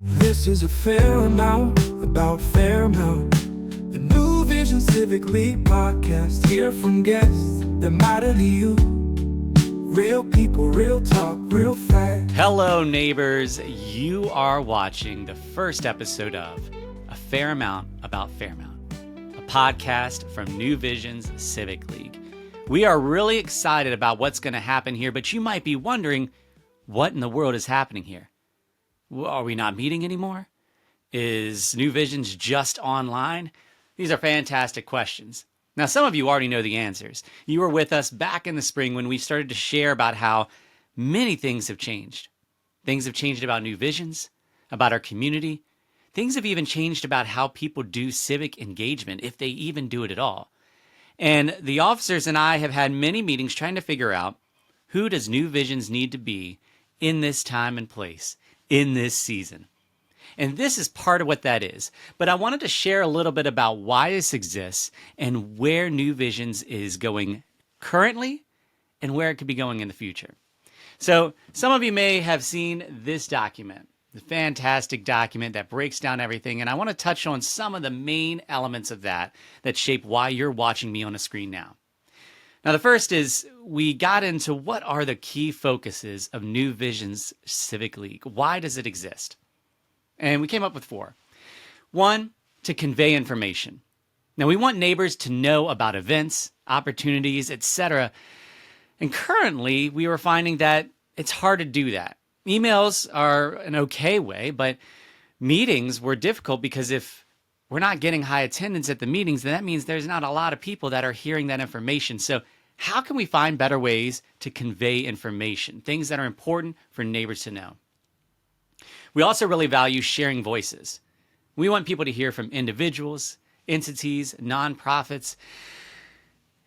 This is a Fairmount about Fairmount, the new Visions Civic League podcast. Hear from guests that matter to you. Real people, real talk, real facts. Hello, neighbors. You are watching the first episode of A Fairmount About Fairmount, a podcast from New Visions Civic League. We are really excited about what's going to happen here, but you might be wondering, what in the world is happening here? Are we not meeting anymore? Is New Visions just online? These are fantastic questions. Now, some of you already know the answers. You were with us back in the spring when we started to share about how many things have changed. Things have changed about New Visions, about our community. Things have even changed about how people do civic engagement, if they even do it at all. And the officers and I have had many meetings trying to figure out, who does New Visions need to be in this time and place, in this season? And this is part of what that is. But I wanted to share a little bit about why this exists and where New Visions is going currently and where it could be going in the future. So some of you may have seen this document, the fantastic document that breaks down everything. And I want to touch on some of the main elements of that shape why you're watching me on a screen now. Now, the first is we got into what are the key focuses of New Visions Civic League. Why does it exist? And we came up with 4. 1, to convey information. Now, we want neighbors to know about events, opportunities, etc. And currently, we were finding that it's hard to do that. Emails are an okay way, but meetings were difficult because if we're not getting high attendance at the meetings, then that means there's not a lot of people that are hearing that information. So how can we find better ways to convey information, things that are important for neighbors to know? We also really value sharing voices. We want people to hear from individuals, entities, nonprofits,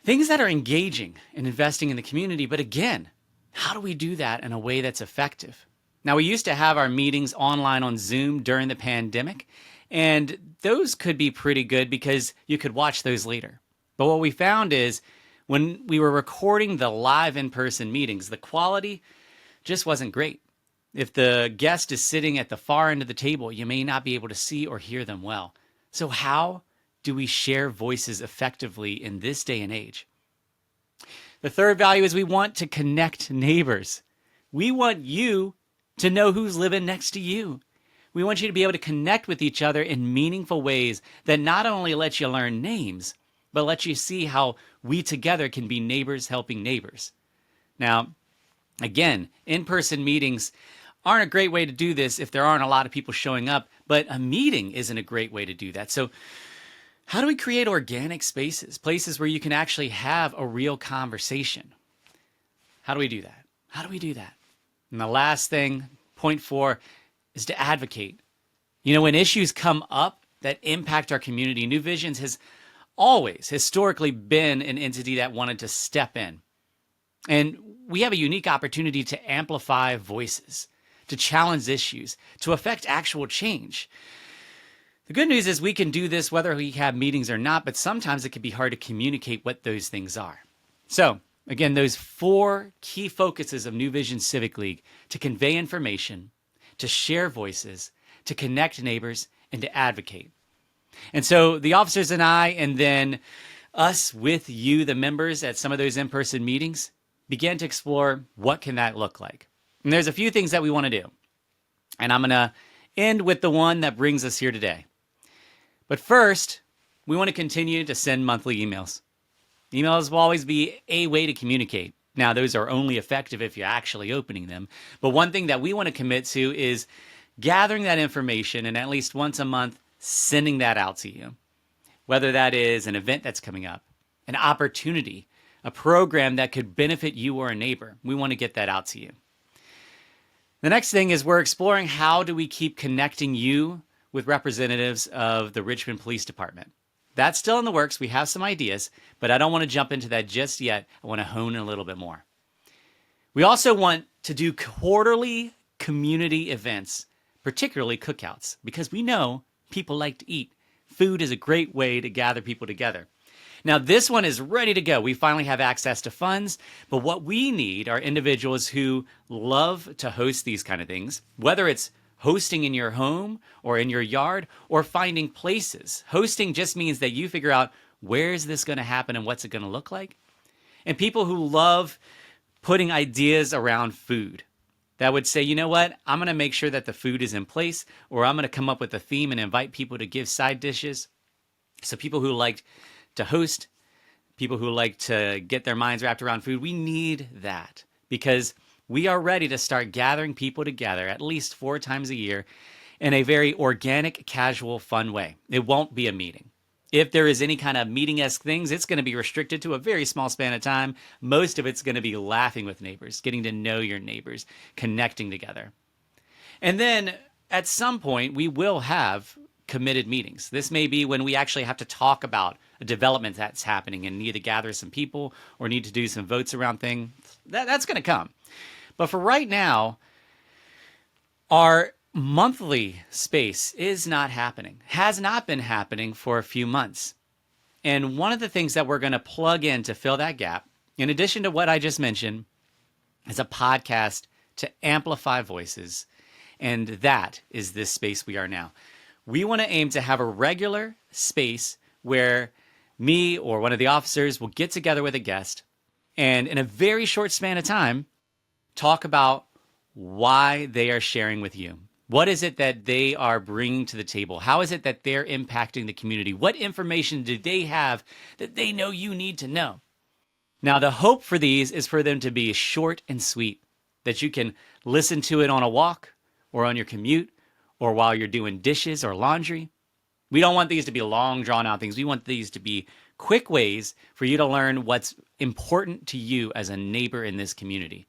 things that are engaging and investing in the community. But again, how do we do that in a way that's effective? Now, we used to have our meetings online on Zoom during the pandemic, and those could be pretty good because you could watch those later. But what we found is when we were recording the live in-person meetings, the quality just wasn't great. If the guest is sitting at the far end of the table, you may not be able to see or hear them well. So how do we share voices effectively in this day and age? The third value is we want to connect neighbors. We want you to know who's living next to you. We want you to be able to connect with each other in meaningful ways that not only let you learn names, but let you see how we together can be neighbors helping neighbors. Now, again, in-person meetings aren't a great way to do this if there aren't a lot of people showing up, but a meeting isn't a great way to do that. So how do we create organic spaces, places where you can actually have a real conversation? How do we do that? How do we do that? And the last thing, point 4, is to advocate. You know, when issues come up that impact our community, New Visions has always historically been an entity that wanted to step in. And we have a unique opportunity to amplify voices, to challenge issues, to affect actual change. The good news is we can do this whether we have meetings or not, but sometimes it can be hard to communicate what those things are. So, again, those 4 key focuses of New Vision Civic League: to convey information, to share voices, to connect neighbors, and to advocate. And so the officers and I, and then us with you, the members at some of those in-person meetings, began to explore what can that look like. And there's a few things that we want to do. And I'm going to end with the one that brings us here today. But first, we want to continue to send monthly emails. Emails will always be a way to communicate. Now, those are only effective if you're actually opening them. But one thing that we want to commit to is gathering that information and at least once a month sending that out to you. Whether that is an event that's coming up, an opportunity, a program that could benefit you or a neighbor, we want to get that out to you. The next thing is we're exploring how do we keep connecting you with representatives of the Richmond Police Department. That's still in the works. We have some ideas, but I don't want to jump into that just yet. I want to hone in a little bit more. We also want to do quarterly community events, particularly cookouts, because we know people like to eat. Food is a great way to gather people together. Now, this one is ready to go. We finally have access to funds, but what we need are individuals who love to host these kind of things, whether it's hosting in your home or in your yard, or finding places. Hosting just means that you figure out, where is this going to happen and what's it going to look like? And people who love putting ideas around food, that would say, you know what, I'm going to make sure that the food is in place, or I'm going to come up with a theme and invite people to give side dishes. So people who like to host, people who like to get their minds wrapped around food, we need that, because we are ready to start gathering people together at least 4 times a year in a very organic, casual, fun way. It won't be a meeting. If there is any kind of meeting-esque things, it's going to be restricted to a very small span of time. Most of it's going to be laughing with neighbors, getting to know your neighbors, connecting together. And then at some point, we will have committed meetings. This may be when we actually have to talk about a development that's happening and need to gather some people or need to do some votes around things. That's going to come. But for right now, our monthly space is not happening, has not been happening for a few months. And one of the things that we're going to plug in to fill that gap, in addition to what I just mentioned, is a podcast to amplify voices. And that is this space we are now. We want to aim to have a regular space where me or one of the officers will get together with a guest and in a very short span of time, talk about why they are sharing with you. What is it that they are bringing to the table? How is it that they're impacting the community? What information do they have that they know you need to know? Now, the hope for these is for them to be short and sweet, that you can listen to it on a walk or on your commute or while you're doing dishes or laundry. We don't want these to be long, drawn-out things. We want these to be quick ways for you to learn what's important to you as a neighbor in this community.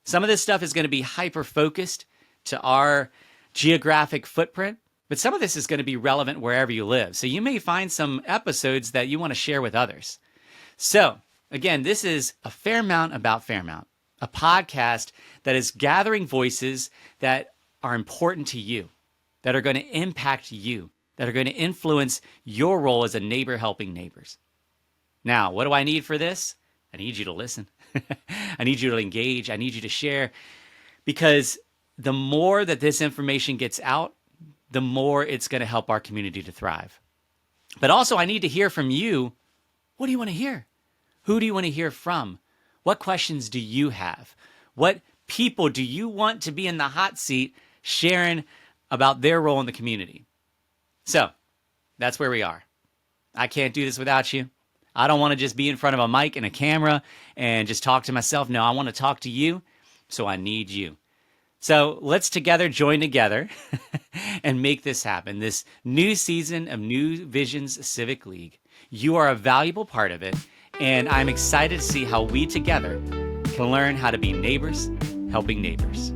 Some of this stuff is going to be hyper-focused to our geographic footprint, but some of this is going to be relevant wherever you live. So you may find some episodes that you want to share with others. So again, this is a Fairmount about Fairmount, a podcast that is gathering voices that are important to you, that are going to impact you, that are going to influence your role as a neighbor helping neighbors. Now, what do I need for this? I need you to listen. I need you to engage. I need you to share, because the more that this information gets out, the more it's going to help our community to thrive. But also, I need to hear from you. What do you want to hear? Who do you want to hear from? What questions do you have? What people do you want to be in the hot seat sharing about their role in the community? So that's where we are. I can't do this without you. I don't want to just be in front of a mic and a camera and just talk to myself. No, I want to talk to you. So I need you. So let's together join together and make this happen. This new season of New Visions Civic League. You are a valuable part of it. And I'm excited to see how we together can learn how to be neighbors helping neighbors.